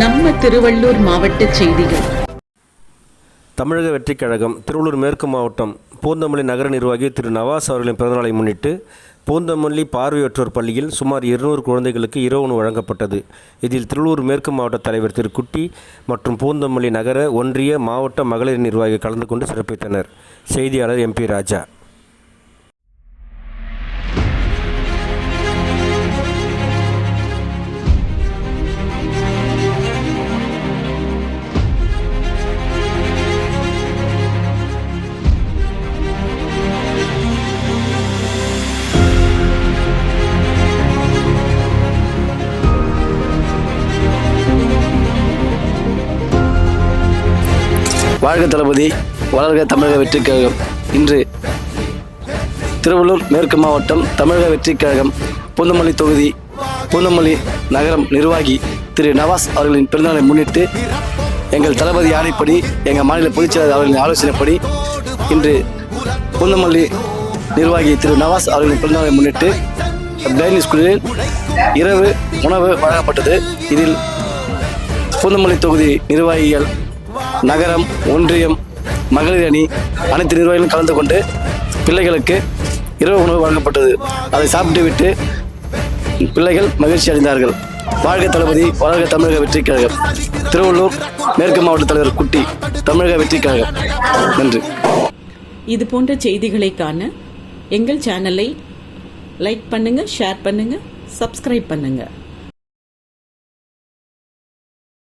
நம்ம திருவள்ளூர் மாவட்ட செய்திகள். தமிழக வெற்றிக் கழகம் திருவள்ளூர் மேற்கு மாவட்டம் பூந்தமல்லி நகர நிர்வாகி திரு நவாஸ் அவர்களின் பிறந்தநாளை முன்னிட்டு பூந்தமல்லி பார்வையற்றோர் பள்ளியில் சுமார் 200 குழந்தைகளுக்கு இரவு உணவு வழங்கப்பட்டது. இதில் திருவள்ளூர் மேற்கு மாவட்ட தலைவர் திரு குட்டி மற்றும் பூந்தமல்லி நகர ஒன்றிய மாவட்ட மகளிர் நிர்வாகிகள் கலந்து கொண்டு சிறப்பித்தனர். செய்தியாளர் MP ராஜா. வாழ்க தளபதி, வளர்க தமிழக வெற்றிக் கழகம். இன்று திருவள்ளூர் மேற்கு மாவட்டம் தமிழக வெற்றிக் கழகம் பூந்தமல்லி தொகுதி பூந்தமல்லி நகரம் நிர்வாகி திரு நவாஸ் அவர்களின் பிறந்தநாளை முன்னிட்டு எங்கள் தளபதி ஆணைப்படி, எங்கள் மாநில பொதுச்செயலாளர் அவர்களின் ஆலோசனைப்படி இன்று பூந்தமல்லி நிர்வாகி திரு நவாஸ் அவர்களின் பிறந்தநாளை முன்னிட்டு பிளைண்ட் ஸ்கூலில் இரவு உணவு வழங்கப்பட்டது. இதில் பூந்தமல்லி தொகுதி நிர்வாகிகள், நகரம், ஒன்றியம், மகளிர் அணி அனைத்து நிர்வாகிகளும் கலந்து கொண்டு பிள்ளைகளுக்கு இரவு உணவு வழங்கப்பட்டது. அதை சாப்பிட்டு விட்டு பிள்ளைகள் மகிழ்ச்சி அடைந்தார்கள். வாழ்க தளபதி, வளர்க தமிழக வெற்றிக் கழகம். திருவள்ளூர் மேற்கு மாவட்ட தலைவர் குட்டி, தமிழக வெற்றிக் கழகம். நன்றி. இது போன்ற செய்திகளை காண எங்கள் சேனலை லைக் பண்ணுங்க, ஷேர் பண்ணுங்க, சப்ஸ்கிரைப் பண்ணுங்க.